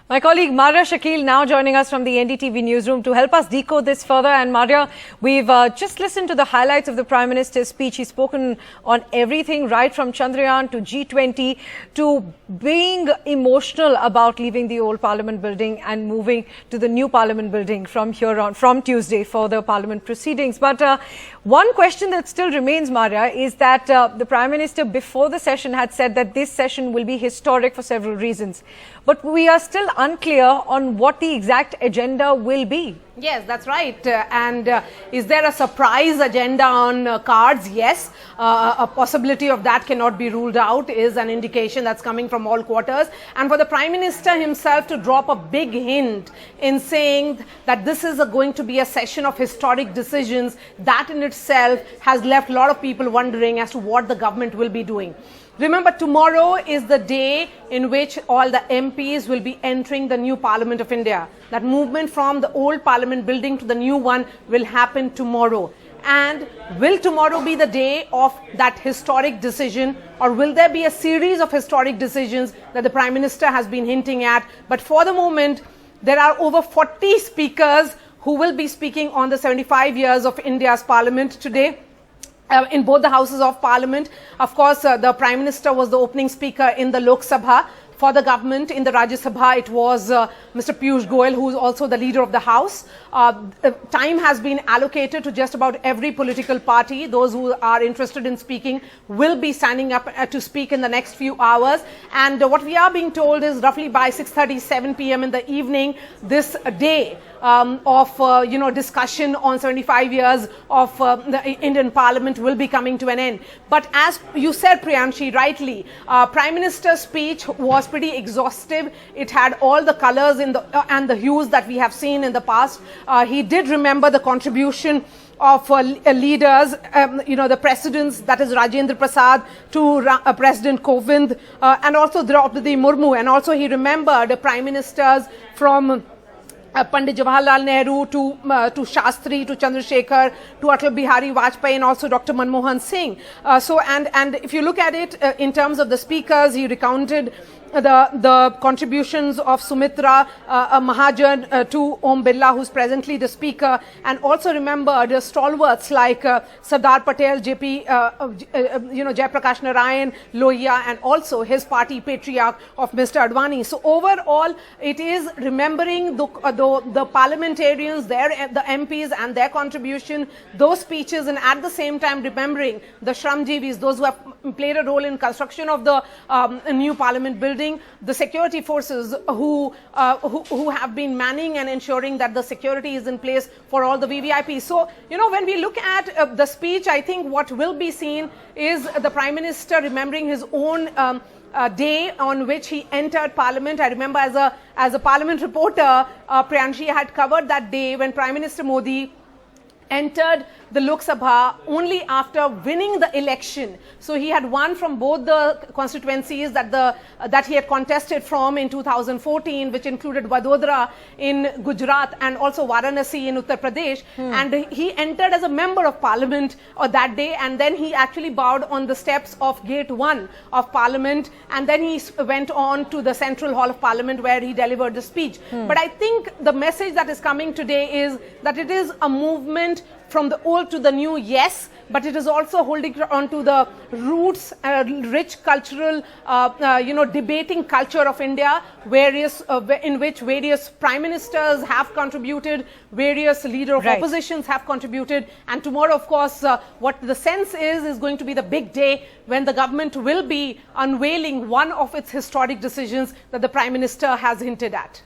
My colleague Maria Shakil now joining us from the NDTV newsroom to help us decode this further. And Maria, we've just listened to the highlights of the Prime Minister's speech. He's spoken on everything right from Chandrayaan to G20 to being emotional about leaving the old Parliament building and moving to the new Parliament building from here on, from Tuesday for the Parliament proceedings. But one question that still remains, Maria, is that the Prime Minister before the session had said that this session will be historic for several reasons. But we are still unclear on what the exact agenda will be. Yes, that's right. Is there a surprise agenda on cards? Yes. A possibility of that cannot be ruled out is an indication that's coming from all quarters. And for the Prime Minister himself to drop a big hint in saying that this is going to be a session of historic decisions, that in itself has left a lot of people wondering as to what the government will be doing. Remember, tomorrow is the day in which all the MPs will be entering the new Parliament of India. That movement from the old Parliament building to the new one will happen tomorrow. And will tomorrow be the day of that historic decision, or will there be a series of historic decisions that the Prime Minister has been hinting at? But for the moment, there are over 40 speakers who will be speaking on the 75 years of India's Parliament today. In both the houses of Parliament. Of course, the Prime Minister was the opening speaker in the Lok Sabha. For the government in the Rajya Sabha, it was Mr. Piyush Goyal, who is also the leader of the House. Time has been allocated to just about every political party. Those who are interested in speaking will be standing up to speak in the next few hours. And what we are being told is roughly by 6:37 p.m. in the evening, this day of discussion on 75 years of the Indian Parliament will be coming to an end. But as you said, Priyanshi, rightly, Prime Minister's speech was pretty exhaustive. It had all the colors and the hues that we have seen in the past. He did remember the contribution of leaders, the presidents, that is Rajendra Prasad, to President Kovind, and also Draupadi Murmu. And also he remembered the prime ministers from Pandit Jawaharlal Nehru to Shastri, to Chandrasekhar, to Atal Bihari Vajpayee, and also Dr. Manmohan Singh. And if you look at it in terms of the speakers, he recounted the contributions of Sumitra Mahajan to Om Birla, who's presently the speaker, and also remember the stalwarts like Sardar Patel, Jayaprakash Narayan, Lohia, and also his party patriarch of Mr. Advani. So overall, it is remembering the parliamentarians, the MPs and their contribution, those speeches, and at the same time remembering the Shramjeevis, those who have played a role in construction of the new parliament building, the security forces who have been manning and ensuring that the security is in place for all the VVIPs. So, when we look at the speech, I think what will be seen is the Prime Minister remembering his own day on which he entered Parliament. I remember as a Parliament reporter, Priyanshi had covered that day when Prime Minister Modi entered the Lok Sabha only after winning the election. So he had won from both the constituencies that he had contested from in 2014, which included Vadodara in Gujarat and also Varanasi in Uttar Pradesh. And he entered as a member of Parliament that day, and then he actually bowed on the steps of Gate 1 of Parliament, and then he went on to the Central Hall of Parliament where he delivered the speech. But I think the message that is coming today is that it is a movement from the old to the new, yes, but it is also holding on to the roots, rich cultural, debating culture of India, in which various prime ministers have contributed, various leader of oppositions have contributed. And tomorrow, of course, what the sense is going to be the big day when the government will be unveiling one of its historic decisions that the Prime Minister has hinted at.